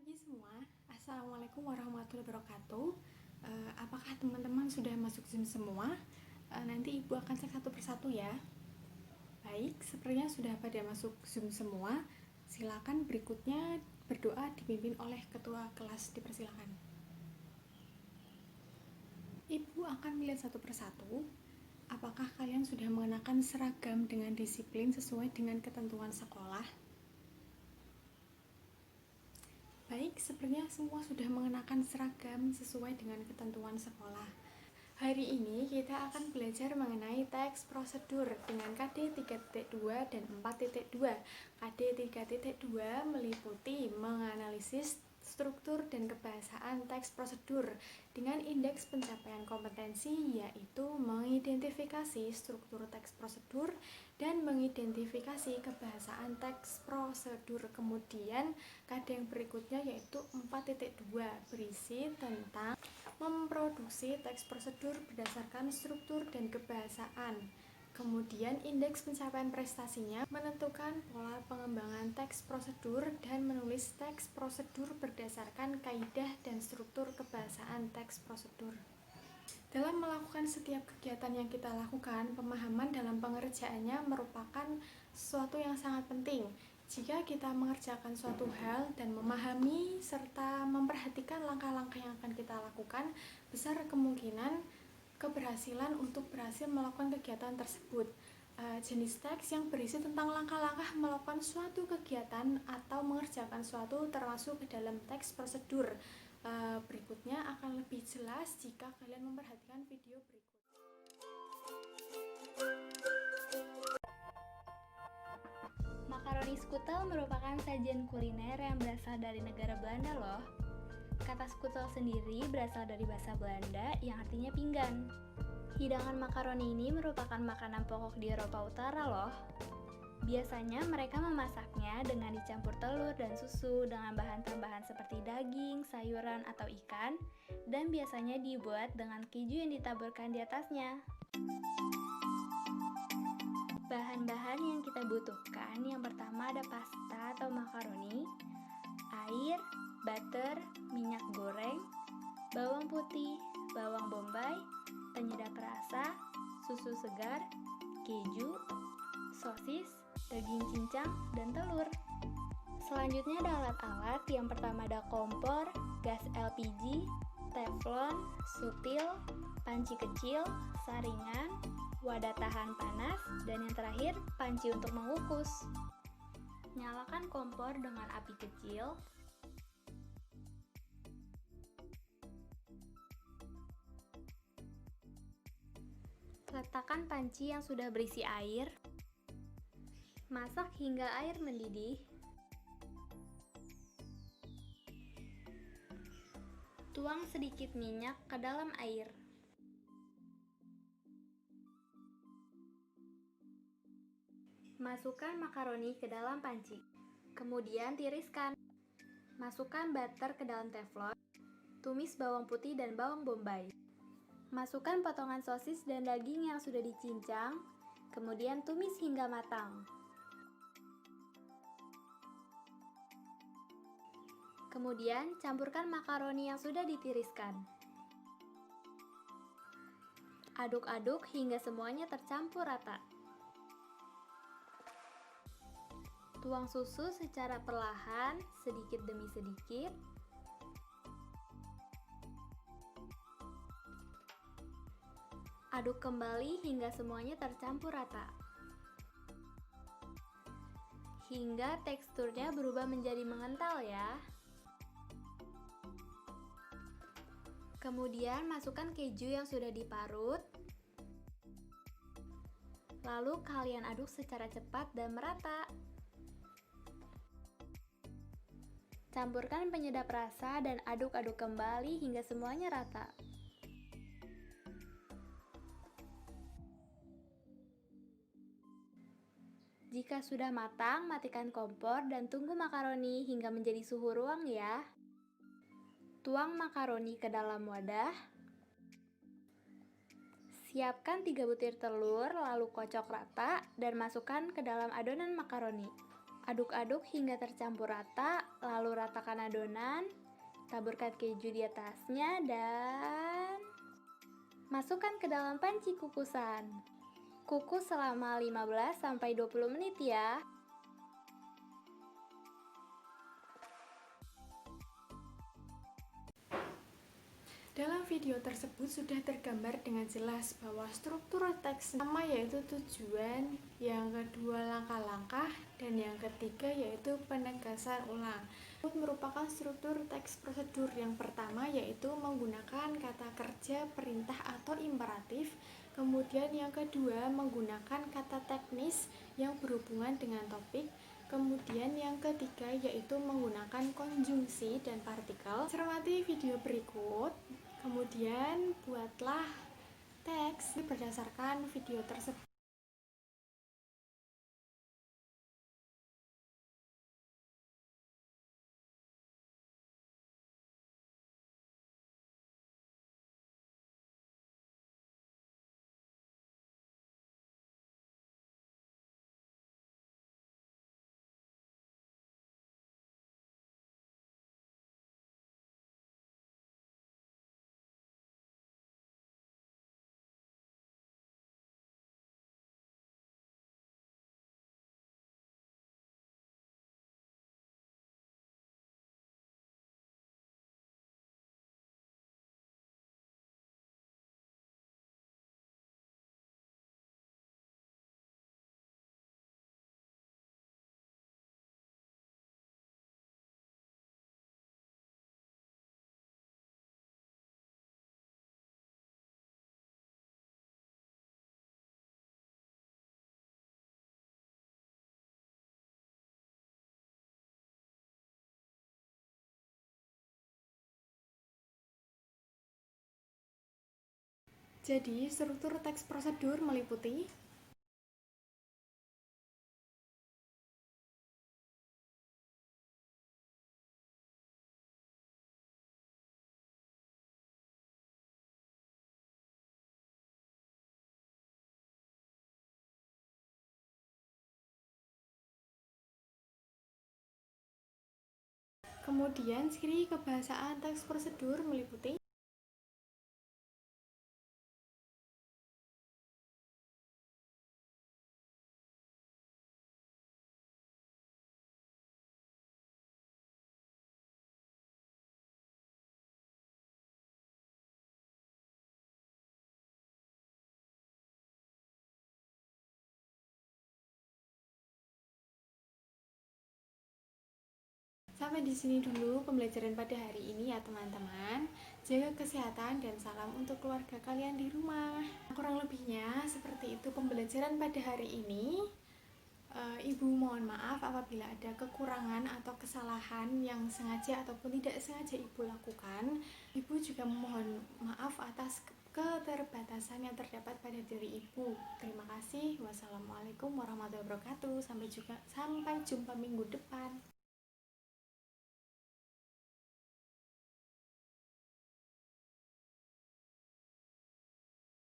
Pagi semua, Assalamualaikum warahmatullahi wabarakatuh. Apakah teman-teman sudah masuk Zoom semua? Nanti Ibu akan cek satu persatu ya. Baik, sepertinya sudah pada masuk Zoom semua. Silakan berikutnya berdoa dipimpin oleh ketua kelas, dipersilakan. Ibu akan melihat satu persatu. Apakah kalian sudah mengenakan seragam dengan disiplin sesuai dengan ketentuan sekolah? Baik, sepertinya semua sudah mengenakan seragam sesuai dengan ketentuan sekolah. Hari ini kita akan belajar mengenai teks prosedur dengan KD 3.2 dan 4.2. KD 3.2 meliputi menganalisis struktur dan kebahasaan teks prosedur dengan indeks pencapaian kompetensi, yaitu mengidentifikasi struktur teks prosedur dan mengidentifikasi kebahasaan teks prosedur. Kemudian KD yang berikutnya yaitu 4.2 berisi tentang memproduksi teks prosedur berdasarkan struktur dan kebahasaan. Kemudian indeks pencapaian prestasinya menentukan pola pengembangan teks prosedur dan menulis teks prosedur berdasarkan kaidah dan struktur kebahasaan teks prosedur. Dalam melakukan setiap kegiatan yang kita lakukan, pemahaman dalam pengerjaannya merupakan sesuatu yang sangat penting. Jika kita mengerjakan suatu hal dan memahami serta memperhatikan langkah-langkah yang akan kita lakukan, besar kemungkinan keberhasilan untuk berhasil melakukan kegiatan tersebut. Jenis teks yang berisi tentang langkah-langkah melakukan suatu kegiatan atau mengerjakan suatu termasuk ke dalam teks prosedur. Berikutnya akan lebih jelas jika kalian memperhatikan video berikut. Makaroni skutel merupakan sajian kuliner yang berasal dari negara Belanda loh. Kata skutel sendiri berasal dari bahasa Belanda yang artinya pinggan. Hidangan makaroni ini merupakan makanan pokok di Eropa Utara loh. Biasanya mereka memasaknya dengan dicampur telur dan susu dengan bahan tambahan seperti daging, sayuran, atau ikan, dan biasanya dibuat dengan keju yang ditaburkan di atasnya. Bahan-bahan yang kita butuhkan, yang pertama ada pasta atau makaroni, air, butter, minyak goreng, bawang putih, bawang bombay, penyedap rasa, susu segar, keju, sosis, daging cincang, dan telur. Selanjutnya ada alat-alat. Yang pertama ada kompor, gas LPG, teflon, sutil, panci kecil, saringan, wadah tahan panas, dan yang terakhir panci untuk mengukus. Nyalakan kompor dengan api kecil. Letakkan panci yang sudah berisi air. Masak hingga air mendidih. Tuang sedikit minyak ke dalam air. Masukkan makaroni ke dalam panci. Kemudian tiriskan. Masukkan butter ke dalam teflon. Tumis bawang putih dan bawang bombay. Masukkan potongan sosis dan daging yang sudah dicincang. Kemudian tumis hingga matang. Kemudian campurkan makaroni yang sudah ditiriskan. Aduk-aduk hingga semuanya tercampur rata. Tuang susu secara perlahan, sedikit demi sedikit. Aduk kembali hingga semuanya tercampur rata. Hingga teksturnya berubah menjadi mengental ya. Kemudian masukkan keju yang sudah diparut. Lalu kalian aduk secara cepat dan merata. Campurkan penyedap rasa dan aduk-aduk kembali hingga semuanya rata. Jika sudah matang, matikan kompor dan tunggu makaroni hingga menjadi suhu ruang ya. Tuang makaroni ke dalam wadah. Siapkan 3 butir telur, lalu kocok rata dan masukkan ke dalam adonan makaroni. Aduk-aduk hingga tercampur rata, lalu ratakan adonan, taburkan keju di atasnya, dan masukkan ke dalam panci kukusan. Kukus selama 15-20 menit ya. Dalam video tersebut sudah tergambar dengan jelas bahwa struktur teks pertama yaitu tujuan, yang kedua langkah-langkah, dan yang ketiga yaitu penegasan ulang. Merupakan struktur teks prosedur yang pertama yaitu menggunakan kata kerja, perintah atau imperatif. Kemudian yang kedua menggunakan kata teknis yang berhubungan dengan topik. Kemudian yang ketiga yaitu menggunakan konjungsi dan partikel. Cermati video berikut. Kemudian buatlah teks berdasarkan video tersebut. Jadi, struktur teks prosedur meliputi kemudian ciri kebahasaan teks prosedur meliputi Sampai di sini dulu pembelajaran pada hari ini ya teman-teman. Jaga kesehatan dan salam untuk keluarga kalian di rumah. Kurang lebihnya seperti itu pembelajaran pada hari ini. Ibu mohon maaf apabila ada kekurangan atau kesalahan yang sengaja ataupun tidak sengaja Ibu lakukan. Ibu juga memohon maaf atas keterbatasan yang terdapat pada diri Ibu. Terima kasih. Wassalamualaikum warahmatullahi wabarakatuh. Sampai jumpa minggu depan.